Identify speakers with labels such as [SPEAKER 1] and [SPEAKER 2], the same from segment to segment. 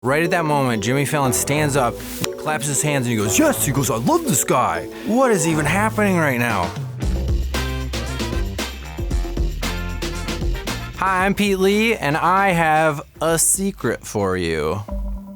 [SPEAKER 1] Right at that moment, Jimmy Fallon stands up, claps his hands, and he goes, yes, he goes, I love this guy. What is even happening right now? Hi, I'm Pete Lee, and I have a secret for you.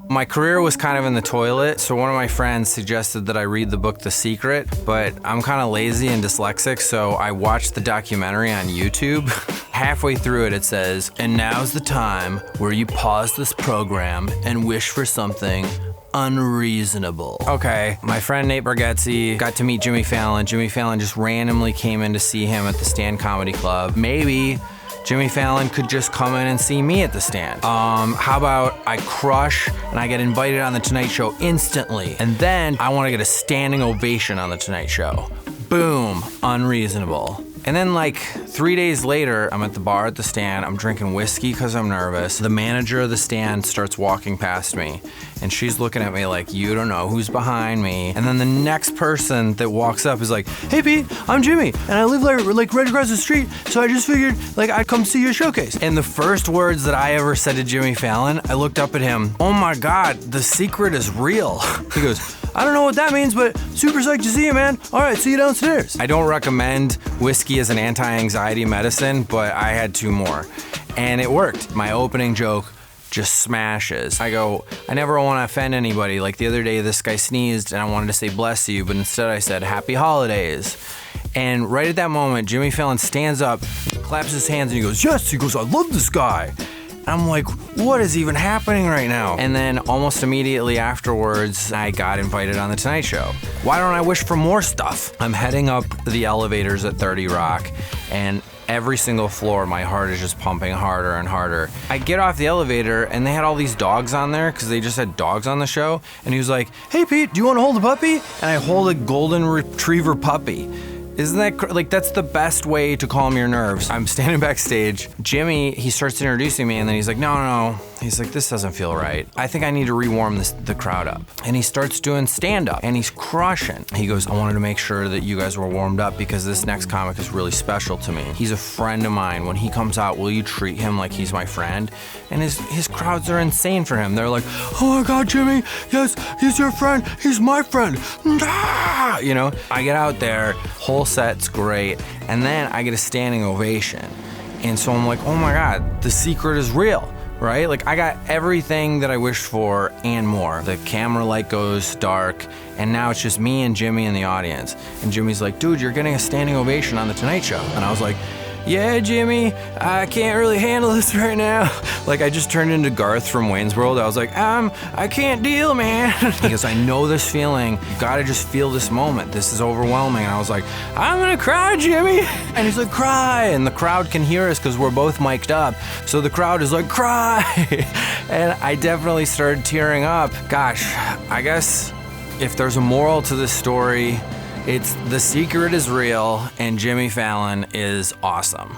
[SPEAKER 1] My career was kind of in the toilet, so one of my friends suggested that I read the book The Secret, but I'm kind of lazy and dyslexic, so I watched the documentary on YouTube. Halfway through it, it says, and now's the time where you pause this program and wish for something unreasonable. Okay, my friend Nate Bargatze got to meet Jimmy Fallon. Jimmy Fallon just randomly came in to see him at the Stand Comedy Club. Maybe Jimmy Fallon could just come in and see me at the Stand. How about I crush and I get invited on the Tonight Show instantly, and then I want to get a standing ovation on the Tonight Show. Boom, Unreasonable. And then like 3 days later, I'm at the bar at the Stand, I'm drinking whiskey because I'm nervous. The manager of the Stand starts walking past me, and she's looking at me like, you don't know who's behind me. And then the next person that walks up is like, hey Pete, I'm Jimmy, and I live like right across the street, so I just figured like I'd come see your showcase. And the first words that I ever said to Jimmy Fallon, I looked up at him, oh my God, the secret is real. He goes, I don't know what that means, but super psyched to see you, man. All right, see you downstairs. I don't recommend whiskey as an anti-anxiety medicine, but I had 2 more. And it worked. My opening joke just smashes. I go, I never want to offend anybody. Like the other day, this guy sneezed and I wanted to say bless you, but instead I said happy holidays. And right at that moment, Jimmy Fallon stands up, claps his hands, and he goes, yes, he goes, I love this guy. I'm like, what is even happening right now? And then almost immediately afterwards, I got invited on the Tonight Show. Why don't I wish for more stuff? I'm heading up the elevators at 30 Rock, and every single floor, my heart is just pumping harder and harder. I get off the elevator, and they had all these dogs on there, because they just had dogs on the show, and he was like, hey Pete, do you want to hold a puppy? And I hold a golden retriever puppy. Isn't that, like, that's the best way to calm your nerves. I'm standing backstage. Jimmy, he starts introducing me, and then he's like, no. He's like, this doesn't feel right. I think I need to rewarm the crowd up. And he starts doing stand-up, and he's crushing. He goes, I wanted to make sure that you guys were warmed up because this next comic is really special to me. He's a friend of mine. When he comes out, will you treat him like he's my friend? And his crowds are insane for him. They're like, oh my God, Jimmy, yes, he's your friend, he's my friend. Ah! You know, I get out there, whole set's great, and then I get a standing ovation. And so I'm like, oh my God, the secret is real, right? Like I got everything that I wished for and more. The camera light goes dark, and now it's just me and Jimmy in the audience. And Jimmy's like, dude, you're getting a standing ovation on the Tonight Show. And I was like, yeah, Jimmy, I can't really handle this right now. Like I just turned into Garth from Wayne's World. I was like, I can't deal, man. He goes, I know this feeling. You gotta just feel this moment. This is overwhelming. And I was like, I'm gonna cry, Jimmy. And he's like, cry. And the crowd can hear us because we're both mic'd up. So the crowd is like, cry. And I definitely started tearing up. Gosh, I guess if there's a moral to this story, it's the secret is real and Jimmy Fallon is awesome.